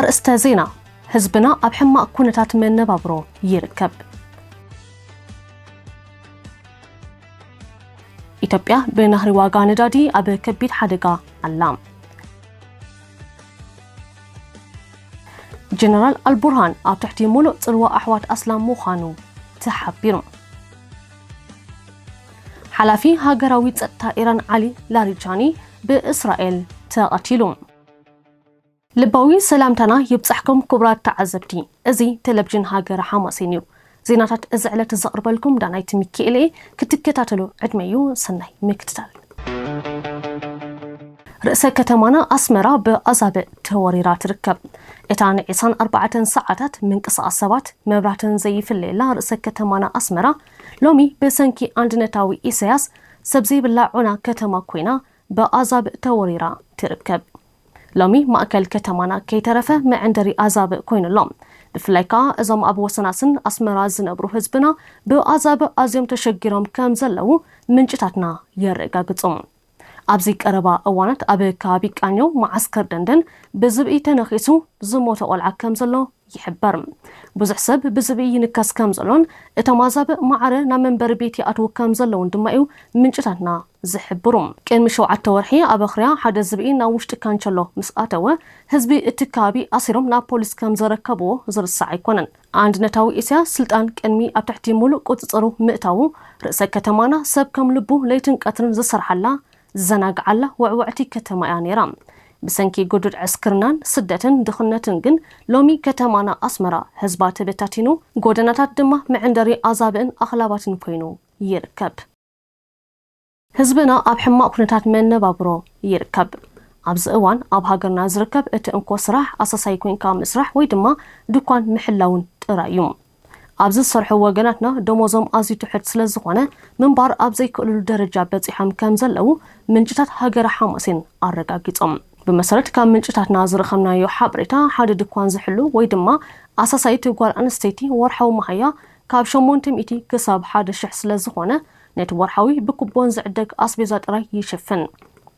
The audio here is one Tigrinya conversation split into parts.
أرستا زينا حزبنا أبحما كونتات من نبابرو يركب ኢትዮጵያ በናህሪ ዋጋ ነዳዲ አበ ከቢድ ሓደጋ አላም ጀነራል አልቡርሃን ኣብ ትሕቲ ሙሉእ ጽልዋ ኣሕዋት ኣስላም ምዃኑ ተሓቢሩ ሓላፊ ሃገራዊ ጸጥታ ኢራን ዓሊ ላሪጃኒ በእስራኤል ተቐቲሉ ልባዊ ሰላምታና ይብጽሕኩም ክቡራት ተዓዘብቲ እዚ ቴሌቪዥን ሃገር ሓማሴን እዩ زينات ازعلت زقربلكم دانايت ميكيلي كتكتاتلو عدميو سناي مكتتال رئيس كتمانا أسمرا بأزاب توريرات ركب إتان عيسان 4 ساعات من قصة السبات مبراتن زي في الليلة رئيس كتمانا أسمرا لومي بسنكي عندنا تاوي إسياس سبزي باللعونا كتما كوينا بأزاب توريرا تركب لومي مأكل كتمانا كي ترفه ما عندري أزاب كوين اللوم بفلايكا ازام ابو سناسن اسمرا زنبرو حزبنا بأزاب ازيم تشجيرهم كم زلو منجتاتنا يرقاقصم ابزي قربا اوانات ابي كابي قانيو معسكر دندن بزبئي تنخيسو زموت قلع كم زلو يحبر بزح سب بزبئي ينكاس كم زلون اتمازاب معره نا منبر بيتي اتو كم زلو دمايو منجتاتنا زحبرم كان مشوعات تورحي ابخريا حدا زبئي نا وشت كانچلو مساتو حزبي اتكابي اسيروم نا بوليس كم زركبو زرسع يكونن عند نتاوي اسيا سلطان كنمي اب تحتي مولو قصصرو مئتاو رئيس كتمانا سب كم لبو ليتن قطرن زسرحلا زناق على وعوعتي كتما يانيرام بسنكي قدر عسكرنان سدتن دخلنتن جن لومي كتمانا أسمرا حزبات بتاتينو قدناتات دمه معندري عذابن أخلاباتن كوينو يركب حزبنا أب حما كنتات من نبابرو يركب أبز اوان أب هاقرنا زركب اتنكو سراح أساساي كوين كام سراح ويدما دوكان محلاون ترايوم أبز الصرح وجناتنا دموزم أزي تحت سلزقنا من بار أبزي كل درجة بتزحم كم زلوا من جتات هاجر حماسين الرجاجتهم بمسارة كم من جتات نازر خمنا يحبرتا حد دكوان زحلو ويدما أساساي تقول أنستيتي ورحو محيا كاب شمون تميتي كسب حد الشخص لزقنا نت ورحوي بكبون زعدك أسبيزات راي يشفن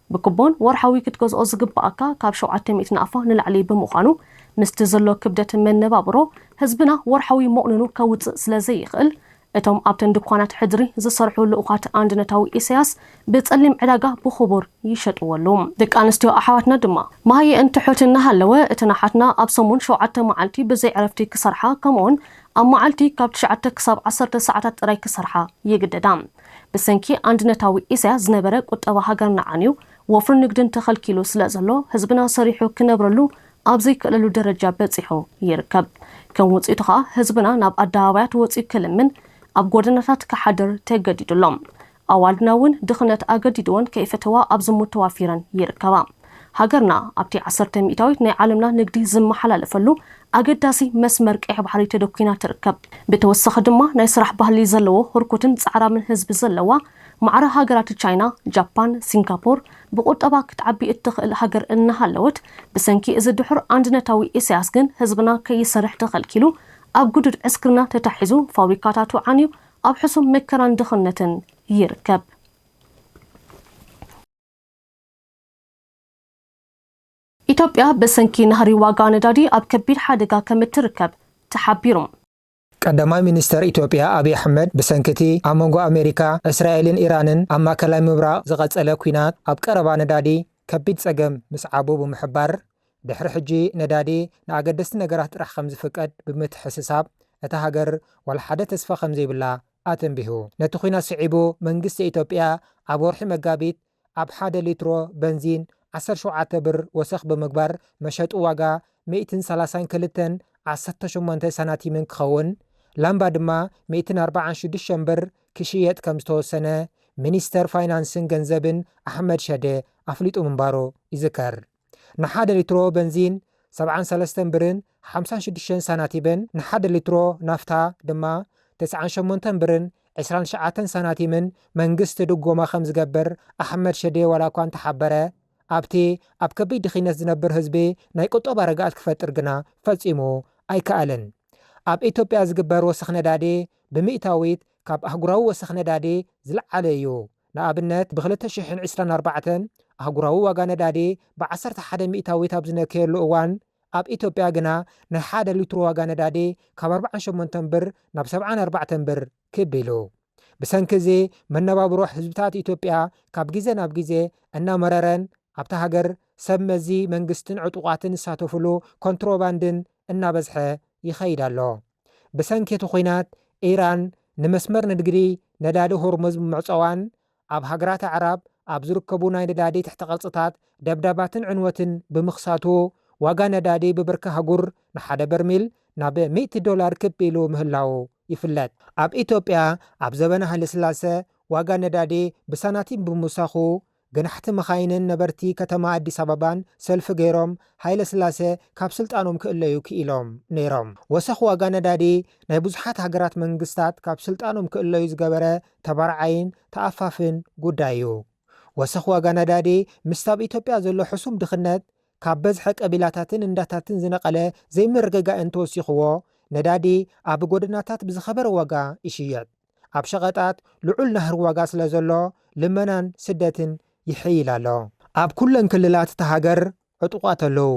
بكبون ورحوي كتجوز أزقب بأكا كاب شو عتميت نعفه نلعلي بمخانو مستزلو كبدة من نبابرو حزبنا ورحوي مؤننو كوت سلازي يخل اتم ابتن دكوانات حدري زصرحو لوقات عندنا تاوي إسياس بتسلم علاقة بخبر يشطولهم دك أنستيو أحواتنا دما ما هي انت حوتنا هلوة اتناحتنا أبصمون شو عدت معلتي بزي عرفتي كسرحة كمون أما معلتي كابتش عدت كساب 10 ساعات راي كسرحة يقددام بسنكي عندنا تاوي إسياس نبرك وطبا هاقرنا عنيو وفر نقدن تخل كيلو سلازلو حزبنا صريحو كنبرلو أبزي كللو درجة بتصيحو يركب كم وصيتها حزبنا ناب أداوات وصي كلمن أب قدناتات كحدر تجديدلهم أوالناون دخنت أجديدون كيف توا أبز متوافرا يركبا هاجرنا أبتي 10 مئتاويت ناي عالمنا نقدي زم حلال فلو أجداسي مسمرك إحبحري تدوكينا تركب بتوسخ دما ناي سرح بهلي زلوه هركوتن تعرى من حزب زلوه معرى هاجرات تشاينا جابان سنغافور بقطبا كتعبي اتخل هاجر انها لوت بسنكي إذا دحر عندنا تاوي إسياس جن حزبنا كي سرح دخل كيلو أب قدر أسكرنا تتحزو فابريكاتاتو عنيو أب حسم مكران دخلنتن يركب إثيوبيا بسنكي نهري واقع ندادي أب كبير حادقا كمتركب تحبيرهم قدما مينستر إثيوبيا أبي أحمد بسنكتي أمونغو أمريكا إسرائيل إيران أما كلام مبرا زغصله كوينات أب قربا ندادي كبيد صقم مسعبو بمحبر دحر حجي ندادي ناقدست نغرات رح خمز فقد بمتحسساب اتا هاجر ولا حدا تسفى خمزي بالله آتن بيهو نتخوينا سعيبو منغست إثيوبيا عبورحي مقابيت عب حدا لترو بنزين 17 بر وسخ بمقبر مشهد واقع 132 18 سناتي من كخون لامبا دما 146 بر كشيت كمستو سنة مينستر فاينانسن جنزبن أحمد شده أفليتو منبارو يذكر نحاد لترو بنزين 73 برن 56 سناتي بن نحاد لترو نافتا دما 98 برن 29 سناتي من منغست دقوما خمز جبر أحمد شده ولا كوان تحبره أبتي أب كبيد خينس زنبر حزبي ناي قطوبا رقات كفتر جنا فلسيمو أي كألن أب إثيوبيا زقبر وسخ ندادي بمئتاويت كاب أحقراو وسخ ندادي زلع عليو نابنت بغلطة شحن 24 أحقراو واقا ندادي بعصرت حدا مئتاويت أبزنا كيرلو أوان ኣብ ኢትዮጵያ ግና ናይ 1 ሊትሮ ዋጋ ነዳዲ ካብ 48 ብር ናብ 74 ብር ክቢሉ ብሰንኪ እዚ መነባብሮ ህዝብታት ኢትዮጵያ ካብ ግዜ ናብ ግዜ እናመረረን ኣብታ ሃገር ሰብ መዚ መንግስትን ዕጡቃትን ዝሳተፍሉ ኮንትሮባንድን እናበዝሐ ይኸይድ ኣሎ ብሰንኪ እቲ ኩናት ኢራን ንመስመር ንግዲ ነዳዲ ሆርሙዝ ብምዕፀዋን ኣብ ሃገራት ዓረብ ኣብ ዝርከቡ ናይ ነዳዲ ትሕቲ ቅርፅታት ደብዳባትን ዕንወትን ብምኽሳቱ ዋጋ ነዳዲ ብብርኪ ሃጉር ንሓደ በርሚል ናብ $100 ክቢሉ ምህላው ይፍለጥ ኣብ ኢትዮጵያ ኣብ ዘበነ ሃይለስላሴ ዋጋ ነዳዲ ብሳናቲም ብምውሳኹ ገናሕቲ መኻይንን ነበርቲ ከተማ ኣዲስ ኣበባን ሰልፊ ገይሮም ሃይለስላሴ ካብ ስልጣኖም ክእለዩ ክኢሎም ነይሮም ወሰኽ ዋጋ ነዳዲ ናይ ብዙሓት ሃገራት መንግስታት ካብ ስልጣኖም ክእለዩ ዝገበረ ተባርዓይን ተኣፋፍን ጉዳይ እዩ ወሰኽ ዋጋ ነዳዲ ምስታብ ኢትዮጵያ ዘሎ ሕሱም ድኽነት ካብ በዝሐ ቀቢላታትን እንዳታትን ዝነቐለ ዘይምርግጋእ እንተወሲኽዎ ነዳዲ ኣብ ጎደናታት ብዝኸበረ ዋጋ ይሽየጥ ኣብ ሸቐጣት ልዑል ናህር ዋጋ ስለ ዘሎ ልመናን ስደትን ይሕይል ኣሎ ኣብ ኩለን ክልላት እታ ሃገር ዕጡቃት ኣለዉ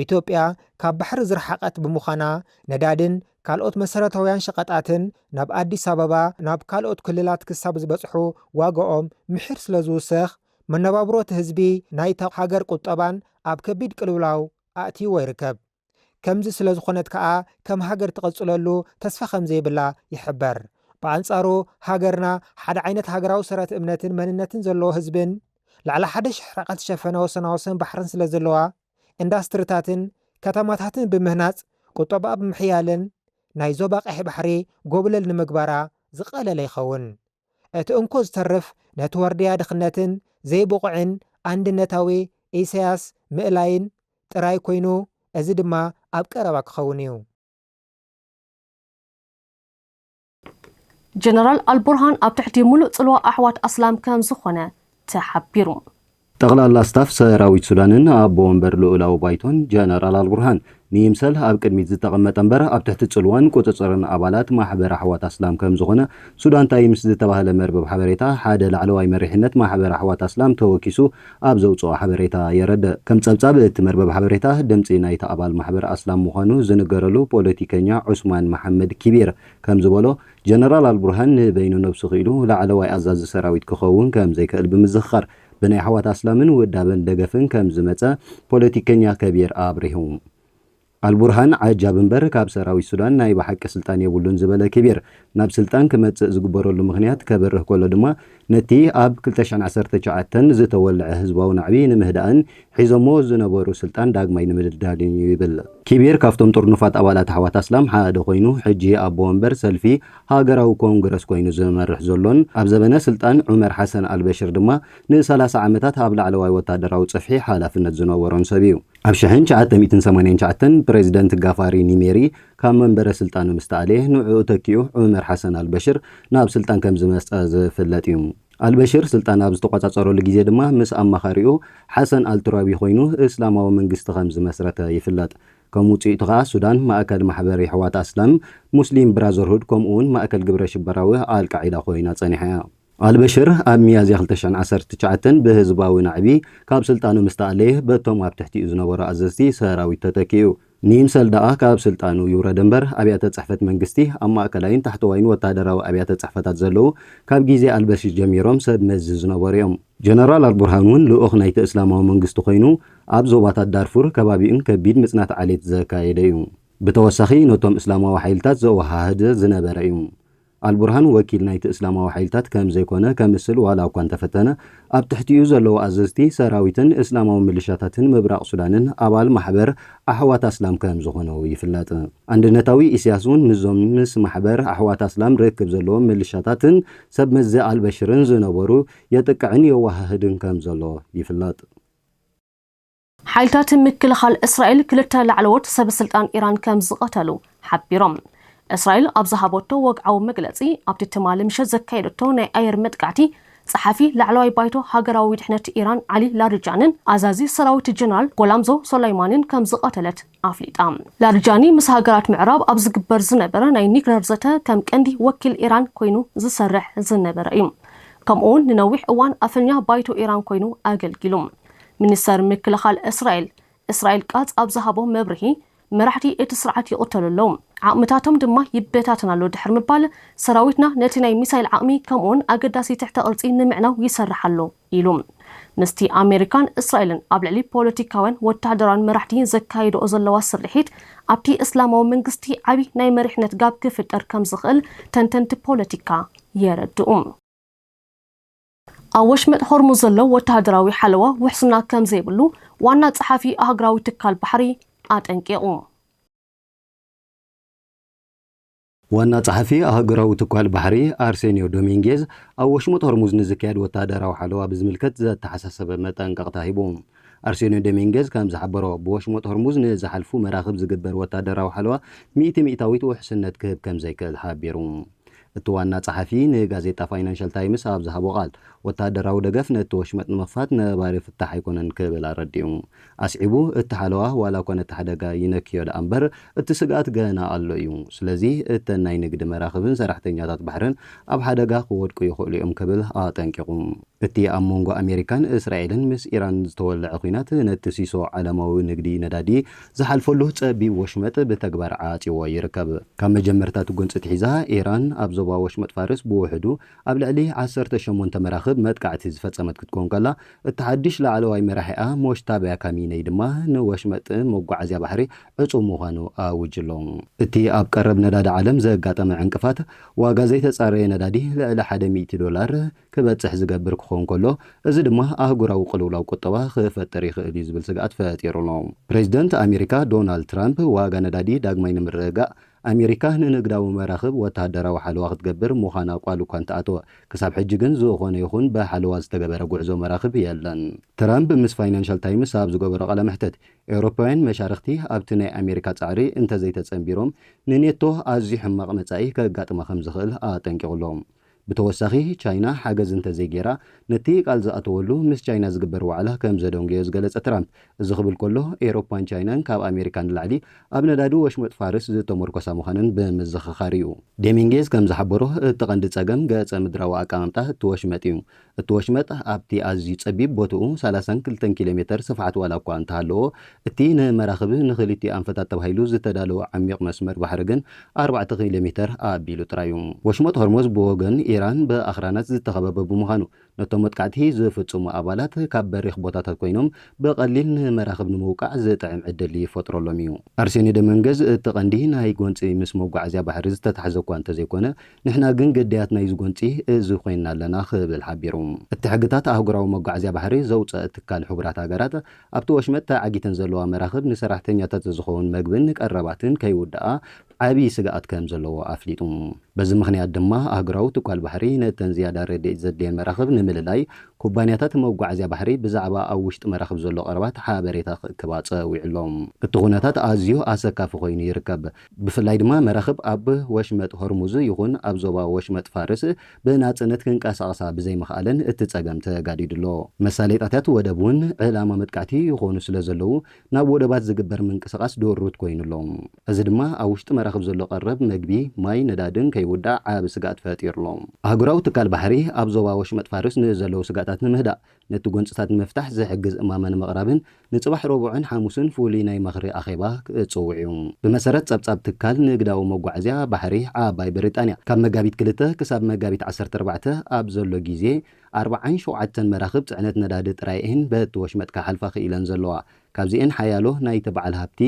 ኢትዮጵያ ካብ ባሕሪ ዝረሓቐት ብምዃና ነዳድን ካልኦት መሰረታውያን ሸቐጣትን ናብ ኣዲስ ኣበባ ናብ ካልኦት ክልላት ክሳብ ዝበፅሑ ዋጋኦም ምሕር ስለ ዝውስኽ መነባብሮት ህዝቢ ናይታ ሃገር ቁጠባን ኣብ ከቢድ ቅልውላው ኣእትይዎ ይርከብ ከምዚ ስለ ዝኾነት ከዓ ከም ሃገር ትቐፅለሉ ተስፋ ከም ዘይብላ ይሕበር ብኣንጻሩ ሃገርና ሓደ ዓይነት ሃገራዊ ሰረት እምነትን መንነትን ዘለዎ ህዝብን ላዕሊ 1,000 ርሕቀት ዝሸፈነ ወሰናወሰን ባሕርን ስለ ዘለዋ ኢንዳስትሪታትን ከተማታትን ብምህናፅ ቁጠባ ብምሕያልን ናይ ዞባ ቀይሕ ባሕሪ ጎብለል ንምግባራ ዝቐለለ ይኸውን እቲ እንኮ ዝተርፍ ነቲ ወርድያ ድኽነትን ዘይብቑዕን አንድነታዊ ኢሳያስ ምእላይን ጥራይ ኮይኑ እዚ ድማ ኣብ ቀረባ ክኸውን እዩ ጀነራል አልቡርሃን ኣብ ትሕቲ ሙሉእ ጽልዋ ኣሕዋት ኣስላም ከም ዝኾነ ተሓቢሩ ጠቕላላ ስታፍ ሰራዊት ሱዳንን ኣቦ ወንበር ልኡላዊ ባይቶን ጀነራል አልቡርሃን ንይምሰል ኣብ ቅድሚት ዝተቐመጠ እምበር ኣብ ትሕቲ ጽልዋን ቁፅፅርን ኣባላት ማሕበር ኣሕዋት ኣስላም ከም ዝኾነ ሱዳን ታይምስ ዝተባህለ መርበብ ሓበሬታ ሓደ ላዕለዋይ መሪሕነት ማሕበር ኣሕዋት ኣስላም ተወኪሱ ኣብ ዘውፅኦ ሓበሬታ የረድእ ከም ጸብጻብ እቲ መርበብ ሓበሬታ ድምፂ ናይቲ ኣባል ማሕበር ኣስላም ምዃኑ ዝንገረሉ ፖለቲከኛ ዑስማን መሐመድ ኪቢር ከም ዝበሎ ጀነራል አልቡርሃን ንበይኑ ነብሱ ኺኢሉ ላዕለዋይ ኣዛዚ ሰራዊት ክኸውን ከም ዘይክእል ብምዝኽኻር ብናይ ኣሕዋት ኣስላምን ውዳበን ደገፍን ከም ዝመፀ ፖለቲከኛ ከቢር ኣብሪሁ አልቡርሃን ዓጃብ እምበር ካብ ሰራዊት ሱዳን ናይ ብሓቂ ስልጣን የብሉን ዝበለ ከቢር ናብ ስልጣን ክመጽእ ዝግበረሉ ምኽንያት ከበርህ ከሎ ድማ ነቲ ኣብ 2019 ዝተወልዐ ህዝባዊ ናዕቢ ንምህዳእን ሒዞሞ ዝነበሩ ስልጣን ዳግማይ ንምድልዳል ይብል ከቢር ካብቶም ጥርኑፋት ኣባላት ኣሕዋት ኣስላም ሓደ ኮይኑ ሕጂ ኣቦ ወንበር ሰልፊ ሃገራዊ ኮንግረስ ኮይኑ ዝመርሕ ዘሎን ኣብ ዘበነ ስልጣን ዑመር ሓሰን አልበሽር ድማ ን30 ዓመታት ኣብ ላዕለዋይ ወታደራዊ ጽፍሒ ሓላፍነት ዝነበሮን ሰብ እዩ ኣብ 1989 ፕሬዚደንት ጋፋሪ ኒሜሪ ካብ መንበረ ስልጣኑ ምስተኣለየ ንዕኡ ተኪኡ ዑመር ሓሰን አልበሽር ናብ ስልጣን ከም ዝመጽአ ዝፍለጥ እዩ አልበሽር ስልጣን ኣብ ዝተቆጻጸረሉ ግዜ ድማ ምስ ኣማኻሪኡ ሓሰን አልቱራቢ ኮይኑ እስላማዊ መንግስቲ ከም ዝመስረተ ይፍለጥ ከም ውጽኢቱ ከዓ ሱዳን ማእከል ማሕበር ኣሕዋት ኣስላም ሙስሊም ብራዘርሁድ ከምኡውን ማእከል ግብረ ሽበራዊ አልቃዒዳ ኮይና ጸኒሓ አልበሽር ኣብ ሚያዝያ 2019 ብህዝባዊ ናዕቢ ካብ ስልጣኑ ምስተኣለየ በቶም ኣብ ትሕቲኡ ዝነበሩ ኣዘዝቲ ሰራዊት ተተኪኡ ንይምሰል ደኣ ካብ ስልጣኑ ይውረድ እምበር ኣብያተ ጽሕፈት መንግስቲ ኣብ ማእከላይን ታሕተዋይን ወታደራዊ ኣብያተ ጽሕፈታት ዘለዉ ካብ ግዜ አልበሽር ጀሚሮም ሰብ መዚ ዝነበሩ እዮም ጀነራል አልቡርሃን እውን ልኡኽ ናይቲ እስላማዊ መንግስቲ ኮይኑ ኣብ ዞባታት ዳርፉር ከባቢኡን ከቢድ ምጽናት ዓሌት ዘካየደ እዩ ብተወሳኺ ነቶም እስላማዊ ሓይልታት ዘወሃህድ ዝነበረ እዩ አልቡርሃን ወኪል ናይቲ እስላማዊ ሓይልታት ከም ዘይኮነ ከምስል ዋላ እኳ እንተፈተነ ኣብ ትሕቲኡ ዘለዉ ኣዘዝቲ ሰራዊትን እስላማዊ ምልሻታትን ምብራቕ ሱዳንን ኣባል ማሕበር ኣሕዋት ኣስላም ከም ዝኾኑ ይፍለጥ አንድነታዊ ኢሳያስ እውን ምዞም ምስ ማሕበር ኣሕዋት ኣስላም ርክብ ዘለዎም ምልሻታትን ሰብ መዚ አልበሽርን ዝነበሩ የጥቅዕን የዋህድን ከም ዘሎ ይፍለጥ ሓይልታት ምክልኻል እስራኤል ክልተ ላዕለዎት ሰበስልጣን ኢራን ከም ዝቐተሉ ሓቢሮም እስራኤል ኣብ ዝሃበቶ ወግዓዊ መግለጺ ኣብቲ ትማሊ ምሸት ዘካየደቶ ናይ ኣየር መጥቃዕቲ ጸሓፊ ላዕለዋይ ባይቶ ሃገራዊ ድሕነት ኢራን ዓሊ ላርጃንን ኣዛዚ ሰራዊት ጀነራል ጎላምዞ ሶላይማንን ከም ዝቐተለት ኣፍሊጣ ላርጃኒ ምስ ሃገራት ምዕራብ ኣብ ዝግበር ዝነበረ ናይ ኒውክለር ዘተ ከም ቀንዲ ወኪል ኢራን ኮይኑ ዝሰርሕ ዝነበረ እዩ ከምኡውን ንነዊሕ እዋን ኣፍኛ ባይቶ ኢራን ኮይኑ ኣገልጊሉ ሚኒስተር ምክልኻል እስራኤል እስራኤል ቃጽ ኣብ ዝሃቦ መብርሂ መራሕቲ እቲ ስርዓት ይቕተሉሎም ዓቕምታቶም ድማ ይበታተናሉ ድሕር ምባል ሰራዊትና ነቲ ናይ ሚሳይል ዓቕሚ ከምኡውን ኣገዳሲ ትሕተ ቅርፂ ንምዕናው ይሰርሓሉ ኢሉ ምስቲ ኣሜሪካን እስራኤልን ኣብ ልዕሊ ፖለቲካውን ወታደራውን መራሕቲ ዘካይድኦ ዘለዋ ስርሒት ኣብቲ እስላማዊ መንግስቲ ዓብዪ ናይ መሪሕነት ጋብ ክፍጠር ከም ዝኽእል ተንተንቲ ፖለቲካ የረድኡ ኣብ ወሽመጥ ሆርሙዝ ዘሎ ወታደራዊ ሓለዋ ውሕስና ከም ዘይብሉ ዋና ጸሓፊ ኣህጉራዊ ትካል ባሕሪ ኣጠንቂቑ ዋና ጸሓፊ ኣህጉራዊ ትካል ባሕሪ ኣርሴኒዮ ዶሚንጌዝ ኣብ ወሽመጥ ሆርሙዝ ንዝካየድ ወታደራዊ ሓለዋ ብዝምልከት ዘተሓሳሰበ መጠንቀቕታ ሂቦም ኣርሴኒዮ ዶሚንጌዝ ከም ዝሓበሮ ብወሽመጥ ሆርሙዝ ንዝሓልፉ መራኽብ ዝግበር ወታደራዊ ሓለዋ 100% ውሕስነት ክህብ ከም ዘይክእል ሓቢሩ እቲ ዋና ጸሓፊ ንጋዜጣ ፋይናንሻል ታይምስ ኣብ ዝሃቦ ቃል ወታደራዊ ደገፍ ነቲ ወሽመጥ ንምኽፋት ነባሪ ፍታሕ ኣይኮነን ክብል ኣረዲኡ ኣስዒቡ እቲ ሓለዋ ዋላ ኮነ እቲ ሓደጋ ይነክዮ ዳ እምበር እቲ ስጋት ገና ኣሎ እዩ ስለዚ እተን ናይ ንግዲ መራኽብን ሰራሕተኛታት ባሕርን ኣብ ሓደጋ ክወድቁ ይኽእሉ እዮም ክብል ኣጠንቂቑ እቲ ኣብ መንጎ ኣሜሪካን እስራኤልን ምስ ኢራን ዝተወልዐ ኩናት ነቲ ሲሶ ዓለማዊ ንግዲ ነዳዲ ዝሓልፈሉ ጸቢብ ወሽመጥ ብተግባር ዓፂዎ ይርከብ ካብ መጀመርታት ጎንፅቲ ሒዛ ኢራን ኣብ ዞባ ወሽመጥ ፋርስ ብውሕዱ ኣብ ልዕሊ 18 መራኽብ መጥቃዕቲ ዝፈጸመት ክትኮን ከላ እቲ ሓድሽ ላዕለዋይ መራሒኣ ሞሽታብያ ካሚነይ ድማ ንወሽመጥ መጓዓዝያ ባሕሪ ዕፁብ ምዃኑ ኣውጅሎ እቲ ኣብ ቀረብ ነዳዲ ዓለም ዘጋጠመ ዕንቅፋት ዋጋ ዘይተጻረየ ነዳዲ ልዕሊ $100 ክበጽሕ ዝገብር ክኾን ከሎ እዚ ድማ ኣህጉራዊ ቅልውላው ቁጠባ ክፈጥር ይኽእል እዩ ዝብል ስጋት ፈጢሩሎ ፕሬዚደንት ኣሜሪካ ዶናልድ ትራምፕ ዋጋ ነዳዲ ዳግማይ ንምርግጋእ ኣሜሪካ ንንግዳዊ መራኽብ ወታደራዊ ሓለዋ ክትገብር ምዃና ቃል እኳ እንተኣተወ ክሳብ ሕጂ ግን ዝኾነ ይኹን ብሓለዋ ዝተገበረ ጉዕዞ መራኽብ የለን ትራምፕ ምስ ፋይናንሻል ታይምስ ኣብ ዝገበሮ ቃለ መሕተት ኤውሮፓውያን መሻርክቲ ኣብቲ ናይ ኣሜሪካ ጻዕሪ እንተዘይተጸንቢሮም ንኔቶ ኣዝዩ ሕማቕ መጻኢ ከጋጥማ ከም ዝኽእል ኣጠንቂቑሎም ብተወሳኺ ቻይና ሓገዝ እንተዘይጌራ ነቲ ቃል ዝኣተወሉ ምስ ቻይና ዝግበር ዋዕላ ከም ዘደንገዮ ዝገለጸ ትራምፕ እዚ ክብል ከሎ ኤውሮፓን ቻይናን ካብ ኣሜሪካ ንላዕሊ ኣብ ነዳዲ ወሽመጥ ፋርስ ዝተመርኮሳ ምዃነን ብምዝኽኻር እዩ ዶሚንጌዝ ከም ዝሓበሮ እቲ ቀንዲ ጸገም ገጸ ምድራዊ ኣቀማምጣ እቲ ወሽመጥ እዩ እቲ ወሽመጥ ኣብቲ ኣዝዩ ጸቢብ ቦትኡ 32 ኪሎ ሜትር ስፍሓት ዋላ እኳ እንተሃለዎ እቲ ንመራኽብ ንኽልቲኡ ኣንፈታት ተባሂሉ ዝተዳለወ ዓሚቕ መስመር ባሕሪ ግን 4 ኪሎ ሜትር ኣቢሉ ጥራዩ ወሽመጥ ሆርሙዝ ብወገን ኢራን ብኣኽራናት ዝተኸበበ ብምዃኑ ነቶም መጥቃዕቲ ዝፍጽሙ ኣባላት ካብ በሪኽ ቦታታት ኮይኖም ብቐሊል ንመራኽብ ንምውቃዕ ዝጥዕም ዕድል ይፈጥረሎም እዩ ኣርሴኒ ዶሚንጌዝ እቲ ቀንዲ ናይ ጎንፂ ምስ መጓዓዝያ ባሕሪ ዝተታሕዘ እኳ እንተዘይኮነ ንሕና ግን ግዳያት ናይ ዝጎንፂ እዚ ኮይና ኣለና ክብል ሓቢሩ እቲ ሕግታት ኣህጉራዊ መጓዓዝያ ባሕሪ ዘውፅአ ትካል ሕቡራት ሃገራት ኣብቲ ወሽመጥ ተዓጊተን ዘለዋ መራኽብ ንሰራሕተኛታት ዝኸውን መግብን ቀረባትን ከይውድኣ ዓብዪ ስጋኣት ከም ዘለዎ ኣፍሊጡ በዚ ምኽንያት ድማ ኣህጉራዊ ትካል ባሕሪ ነተን ዝያዳ ረድኤት ዘድልየን መራኽብ ንምልላይ ኩባንያታት መጓዓዝያ ባሕሪ ብዛዕባ ኣብ ውሽጢ መራኽብ ዘሎ ቀረባት ሓበሬታ ክእክባ ፀዊዕሎም እቲ ኩነታት ኣዝዩ ኣሰካፊ ኮይኑ ይርከብ ብፍላይ ድማ መራኽብ ኣብ ወሽመጥ ሆርሙዝ ይኹን ኣብ ዞባ ወሽመጥ ፋርስ ብናጽነት ክንቀሳቐሳ ብዘይምኽኣለን እቲ ጸገም ተጋዲድሎ መሳለጢታት ወደብ እውን ዕላማ መጥቃዕቲ ይኾኑ ስለ ዘለዉ ናብ ወደባት ዝግበር ምንቅስቓስ ድወሩት ኮይኑሎም እዚ ድማ ኣብ ውሽጢ መራኽብ ዘሎ ቀረብ መግቢ ማይ ነዳድን ከይውዳእ ዓብ ስጋት ፈጢሩሎም ኣህጉራዊ ትካል ባሕሪ ኣብ ዞባ ወሽመጥ ፋርስ ንዘለዉ ስጋታት ንምህዳእ ነቲ ጎንፅታት ንምፍታሕ ዝሕግዝ እማመን መቕራብን ንጽባሕ ረቡዕን ሓሙስን ፍሉይ ናይ መኽሪ ኣኼባ ክጽውዕ እዩ ብመሰረት ጸብጻብ ትካል ንግዳዊ መጓዓዝያ ባሕሪ ዓባይ ብሪጣንያ ካብ መጋቢት 2 ክሳብ መጋቢት 14 ኣብ ዘሎ ግዜ 47 መራኽብ ጽዕነት ነዳዲ ጥራይን በቲ ወሽመጥ ክሓልፋ ክኢለን ዘለዋ ካብዚአን ሓያሎ ናይቲ በዓል ሃብቲ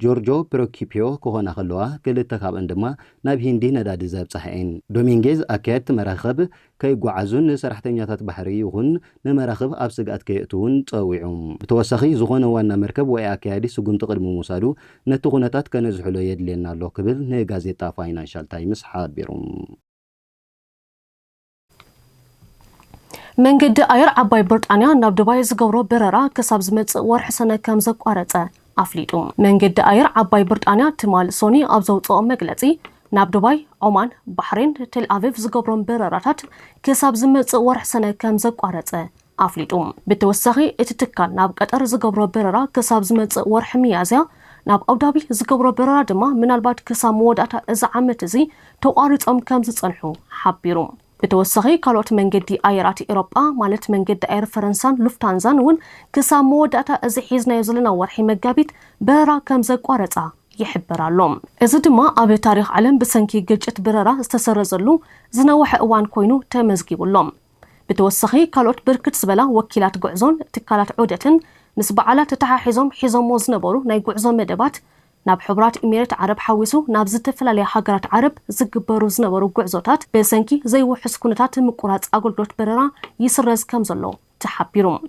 ጆርጆ ፕሮኪፒዮ ክኾና ከለዋ ክልተ ካብአን ድማ ናብ ሂንዲ ነዳዲ ዘብፅሐን ዶሚንጌዝ ኣካየድቲ መራኽብ ከይጓዓዙን ንሰራሕተኛታት ባሕሪ ይኹን ንመራኽብ ኣብ ስጋኣት ከየእትውን ፀዊዑ ብተወሳኺ ዝኾነ ዋና መርከብ ወይ ኣካያዲ ስጉምቲ ቅድሚ ምውሳዱ ነቲ ኩነታት ከነዝሕሎ የድልየና ኣሎ ክብል ንጋዜጣ ፋይናንሻል ታይምስ ሓቢሩ መንገዲ ኣየር ዓባይ ብሪጣንያ ናብ ዱባይ ዝገብሮ በረራ ክሳብ ዝመጽእ ወርሒ ሰነ ከም ዘቋረጸ ኣፍሊጡ መንገዲ ኣየር ዓባይ ብሪጣንያ ትማል ሶኒ ኣብ ዘውፅኦ መግለጺ ናብ ዱባይ ኦማን ባሕሬን ቴል ኣቪቭ ዝገብሮም በረራታት ክሳብ ዝመጽእ ወርሒ ሰነ ከም ዘቋረጸ ኣፍሊጡ ብተወሳኺ እቲ ትካል ናብ ቀጠር ዝገብሮ በረራ ክሳብ ዝመጽእ ወርሒ ሚያዝያ ናብ ኣቡዳቢ ዝገብሮ በረራ ድማ ምናልባት ክሳብ መወዳእታ እዚ ዓመት እዚ ተቋሪጾም ከም ዝጸንሑ ሓቢሩ بتوسخي كالوت منجدي ايرات اوروبا مالت منجد اير فرنسان لوفتانزان ون كسام موداتا ازي حيزنا يزلنا ورحي مقابيت برا كم زقوارتا يحبرالهم إذا دما أبي تاريخ علم بسنكي جلجت بررا استسرزلو زنوح أوان كوينو تمزجيبولهم بتوسخي كالوت بركت زبلا وكيلات قعزون تكالات عودة مسبعالات تحاحزهم حزم وزنبورو ناي قعزون مدبات ناب حبرات إميرات عرب حويسو ناب زتفل على حقرات عرب زقبرو زنبورو قعزوتات بسنكي زي وحس كونتات مقورات أقول دوت بررا يسرز كمزلو تحبيرهم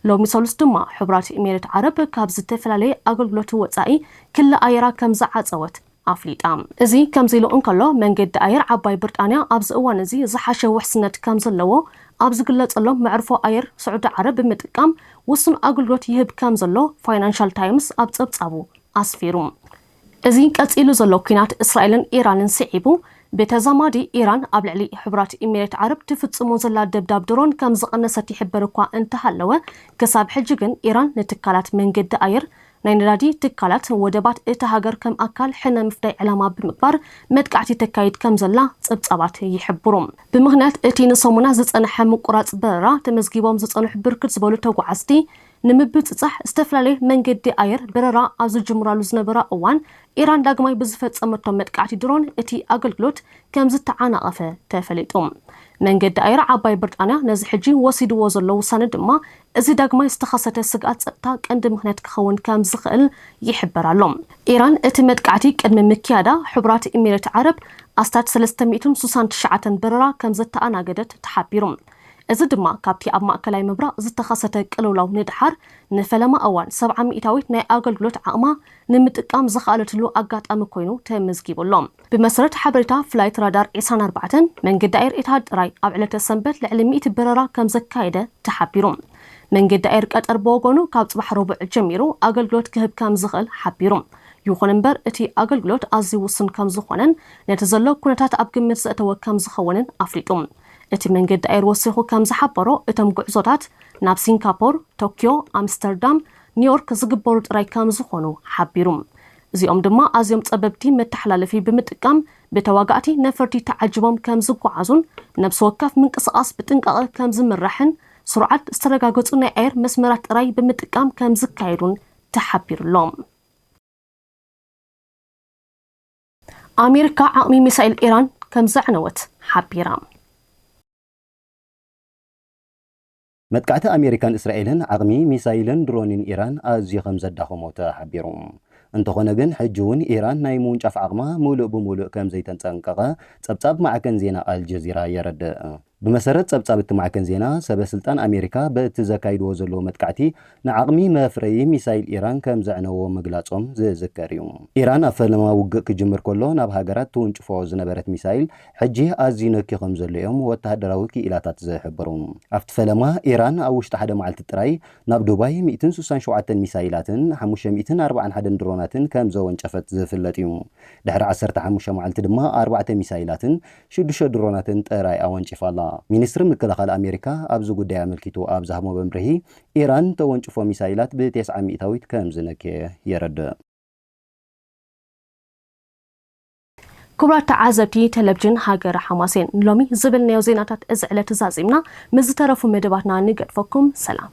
لو مثالس دما حبرات إميرات عرب كاب زتفل على أقول وطائي كل أيرا كم زعات صوت أفليت إزي كم زيلو أنكالو من قد أير عباي بريطانيا أبز أوان إزي زحاشة وحسنت كم زلو أبز قلت الله معرفو أير سعود عرب متقام وصن أقول يهب كم زلو فاينانشال تايمز أبز أبو أسفيروم إزي كتسيلو زلو كينات إسرائيل إيران سعيبو بتزامادي إيران قبل علي حبرات إميرات عرب تفتسمو زلا دبداب درون كم زقنست يحبركوا انتهالوا كساب حجقن إيران نتكالات من قد أير ناينرادي تكالات ودبات إتهاجر كم أكل حنا مفتاح علامة بمقبار متقعتي تكايد كم زلا صبصابات يحبروم بمغنات اتي نصومنا زصنا حمقرات برا تمزغيبوم زصنا حبركت زبولو توقعستي نمبت صح استفلالي من قد اير بررا از جمرالو زنبرا اوان إيران داغماي بزفصمتو متقعتي درون اتي اغلغلوت كم زتعانقفه تفليطوم من قد اير عباي برطانيا نز حجي وسيدو زلو سند ما ازي داغماي استخصته سقات صطا قند مخنت كخون كم زخل يحبرالهم إيران اتي متقعتي قدم مكيادا حبرات إميرات عرب استات 369 بررا كم زتعانقدت تحبيروم إذا دما كابتي أب مأكلاي مبرا زتخصته قلولاو ندحر نفلما أوان 700 ناي أغلغلوت عقما نمتقام زخالتلو أغاطام كوينو تمزغيبولهم بمسرت حبرتا فلايت رادار 24 من قد داير إتهاد راي أبعلة السنبت لعلمية بررا كم زكايدة تحبيروم من قد داير قطر بوغونو كاب صباح ربع جميرو أغلغلوت كهب كم زخل حبيروم يخون امبر اتي أغلغلوت أزي وصن كم زخونن نتزلو كونتات أب قمت زأتو كم زخونن أفريقهم اتي من قد اير وسيخو كم زحبرو اتم قعزوتات ناب سنغابور توكيو امستردام نيويورك زقبورو راي كم زخونو حبيروم زيوم دما ازيوم صببتي متحلالفي بمتقام بتواقعتي نفرتي تعجبهم كم زقعازون نفس وكف من قصاص بتنقق كم زمرحن سرعات استرغاغصو ناي اير مسمرات راي بمتقام كم زكايرون تحبيرلهم أمريكا عقمي ميسائل إيران كم زعنوت حبيرام متقعت أمريكان إسرائيلن عقمي ميسايلن درونين إيران أزي خمزة داخمو تحبيروم انتخونا جن حجون إيران نايمون شاف عقما مولو بمولو كم زيتان تنقغا تبتاب مع كنزينا الجزيرة يرد بمسارات صبصابت معكن زينا سبب سلطان أمريكا بتزكايد وزلو متقعتي نعقمي مفري ميسايل إيران كم زعنو مقلاصهم زكريوم إيران أفلما وقق كجمر كله ناب هاجرات تونشفو زنبرت ميسايل حجي أزينو كي خمزليهم وتهدراوكي إلى تتزحبرون أفتفلما إيران أوش تحد معلت التراي ناب دبي 267 ميسايلاتن 541 دروناتن كم زون شفت زفلتيوم دحر 15 معلت دما 4 ميسايلاتن 6 دروناتن تراي أوان شفالا ሚኒስትር ምክልኻል አሜሪካ ኣብዙ ጉዳይ አመልኪቱ ኣብ ዝሃሞ በምርሂ ኢራን ተወንጭፎ ሚሳይላት ብ9 ሚእታዊት ከም ዝነከ የረድእ كبرات تعزبتي تلفزيون هاجر حماسين لومي زبلنا ዜናታት እዚ ዕለት ዛዚምና ምዝተረፉ መደባትና ንገድፈኩም ሰላም